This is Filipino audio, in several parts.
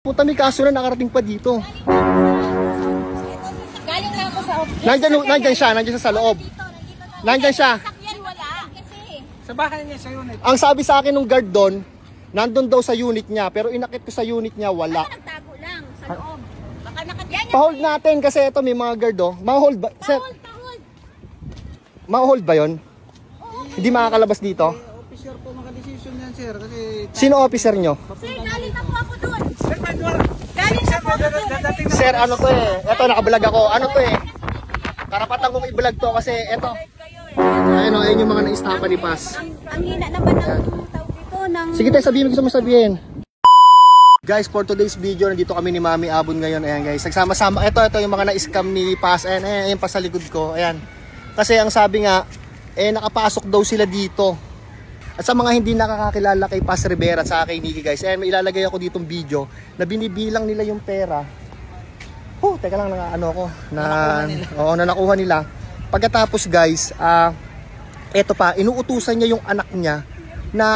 Punta may kaso na nakarating pa dito. Galing lang ako sa office. Nandyan siya sa loob. Nandyan siya. Sa bahay niya, sa unit. Ang sabi sa akin ng guard doon, nandun daw sa unit niya, pero inakit ko sa unit niya, wala. Nagtago lang sa loob. Baka nakadyan niya. Pa-hold natin kasi ito may mga guard oh. Ma-hold ba? Sir, Hold. ma-hold ba yun? Hindi makakalabas dito? Officer po makadesisyon yan, sir. Kasi... Sino officer nyo? Sir, galing na po ako doon. Sir, Galing na po ako doon. Sir, ano to eh? Ito, nakablog ako. Ano to eh? Karapatan kong i-vlog to kasi ito. Ayun o, ayun yung mga na-istapa ni Paz. Ang hina naman ng tawag dito ng... Sige tayo, sabihin mo gusto mo sabihin. Guys, for today's video, nandito kami ni Mami Abon ngayon. Ayan guys, nagsama-sama. Ito yung mga na-scam ni Paz. Ayan pa sa likod ko. Ayan. Kasi ang sabi nga, nakapasok daw sila dito. At sa mga hindi nakakakilala kay Paz Rivera at sa kay Nikki guys, ayan, may ilalagay ako ditong video na binibilang nila yung pera. Teka lang, na nakuha nila. Pagkatapos guys, eto pa, inuutusan niya yung anak niya na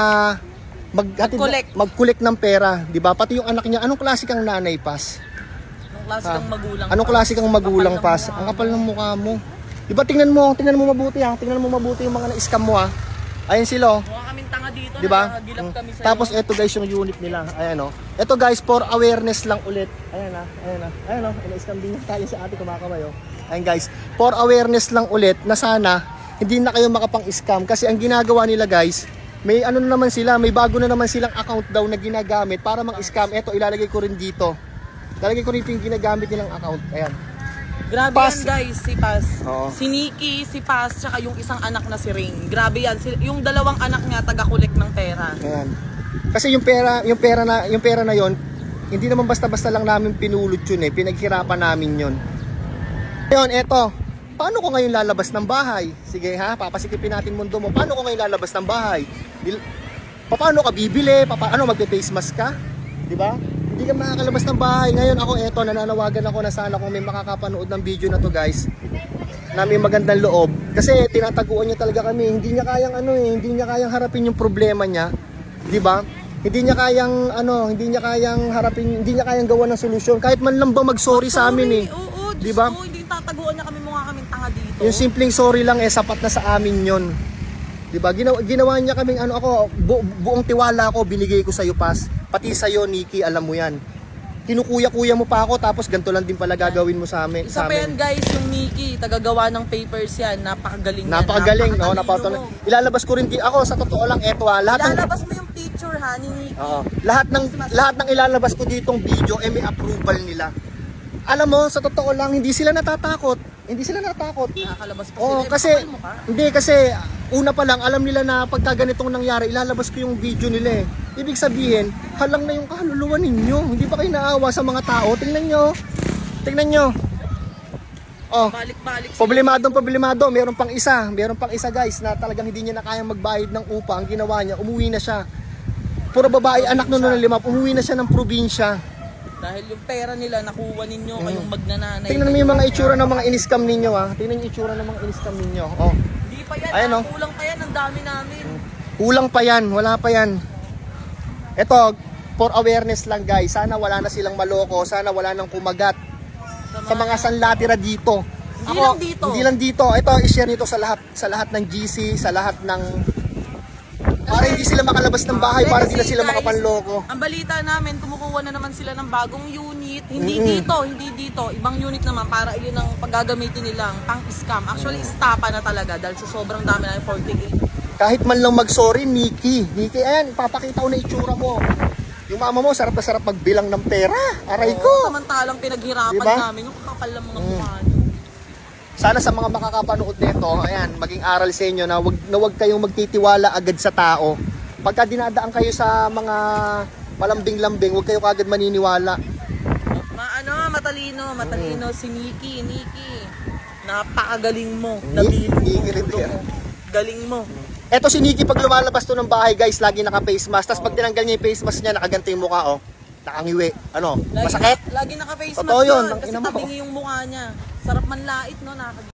mag-collect ng pera, 'di ba? Pati yung anak niya, anong klase kang nanay, Paz? Anong klase kang magulang, Paz? Ang kapal ng mukha mo. 'Di ba tingnan mo mabuti ha. Tingnan mo mabuti yung mga na-scam mo ha. Ayun sila. mukha kaming tanga dito. 'Di ba? Kami sa Tapos eto guys yung unit nila. Ayan oh. Eto guys for awareness lang ulit. Ayan oh. Na-scam din tayo sa ate kumakaway oh. Ayun guys, for awareness lang ulit na sana hindi na kayo makapang-scam kasi ang ginagawa nila guys, may ano na naman sila, may bago na naman silang account daw na ginagamit para mang-scam. Eto ilalagay ko rin dito. Ilalagay ko rin yung ginagamit nilang account. Ayan. Grabe Paz. yan guys, si Paz. Oo. Si Nikki, si Paz, tsaka yung isang anak na si Rain. Grabe yan. Yung dalawang anak niya taga-collect ng pera. Ayan. Kasi yung pera na yon, hindi naman basta-basta lang namin pinulot yun eh. Pinaghirapan namin yun. Ngayon, eto. Paano ko ngayon lalabas ng bahay? Sige ha, papasikipin natin mundo mo. Paano ko ngayon lalabas ng bahay? Paano ka bibili? Paano magpe-face mask ka? 'Di ba? Hindi ka makakalabas ng bahay. Ngayon ako eto, nananawagan ako na sana kung may makakapanood ng video na to guys, na may magandang loob. Kasi tinataguan niya talaga kami. Hindi niya kayang harapin yung problema niya. 'Di ba? Hindi niya kayang harapin, hindi niya kayang gawa ng solusyon. Kahit man lang ba mag-sorry sa amin eh. Oo, 'di ba? Hindi tataguan niya kami, mukha kaming tanga dito. Yung simpleng sorry lang sapat na sa amin 'yon. 'Di ba? Ginawa niya kaming buong tiwala ko binigay ko sa iyo, Paz. Pati sa iyo, Nikki, alam mo 'yan. Kinukuya-kuya mo pa ako tapos ganito lang din pala gagawin mo sa amin. Isa pa yan guys, yung Nikki, tagagawa ng papers yan. Napakagaling yan. Napakagaling, no? Ilalabas ko rin ako sa totoo lang Ilalabas mo yung picture ha ni Nikki. Oo. Lahat ng ilalabas ko ditong video may approval nila. Alam mo, sa totoo lang hindi sila natatakot. Nakakalabas pa Oo, sila. kasi una pa lang alam nila na pagka ganitong nangyari, ilalabas ko yung video nila eh. Ibig sabihin, halang na yung kaluluwa ninyo. Hindi ba kayo naawa sa mga tao? Tingnan nyo. Oh, Balik-balik. problemado. Meron pang isa guys na talagang hindi niya na kayang magbayad ng upa. Ang ginawa niya, umuwi na siya. Puro babae, anak nun na 5, umuwi na siya ng probinsya. Dahil yung pera nila nakuha ninyo, kayong magnananay. Tingnan mo yung mga itsura ng mga in-scam ninyo ha. Tingnan yung itsura ng mga in-scam ninyo. Oh. Hindi pa yan, Ayan, oh. Kulang pa yan, ang dami namin. Kulang pa yan, wala pa yan. Ito, for awareness lang guys. Sana wala na silang maloko, sana wala nang kumagat sa mga sanlatira dito. Hindi lang dito. Ito, i-share nito sa lahat ng GC, sa lahat ng... Para hindi sila makalabas ng bahay, para hindi na sila makapanloko. Ang balita namin, kumukuha na naman sila ng bagong unit. Hindi dito. Ibang unit naman para yun ang paggagamitin nilang pang-scam. Actually, istapa na talaga dahil sa sobrang dami na 48. Kahit man lang mag-sorry, Nikki, ayan, ipapakita ko na itsura mo. Yung mama mo, sarap na sarap magbilang ng pera. Aray ko. Samantalang pinaghirapan diba? namin, yung kakapal ng mga mukha niyo. Sana sa mga makakapanood nito, ayan, maging aral sa inyo na wag kayong magtitiwala agad sa tao. Pagka dinadaan kayo sa mga malambing-lambing, wag kayo kagad maniniwala. Matalino si Nikki. Napakagaling mo. Nikki Rivera. Galing mo. Eto si Nikki pag lumalabas to ng bahay guys, lagi naka-face mask. Tapos pag tinanggal niya yung face mask niya, nakaganto yung mukha oh. Nakangiwi. Masakit? Lagi naka-face mask Totoo yun, kasi tabingi yung mukha niya. Sarap manlait no.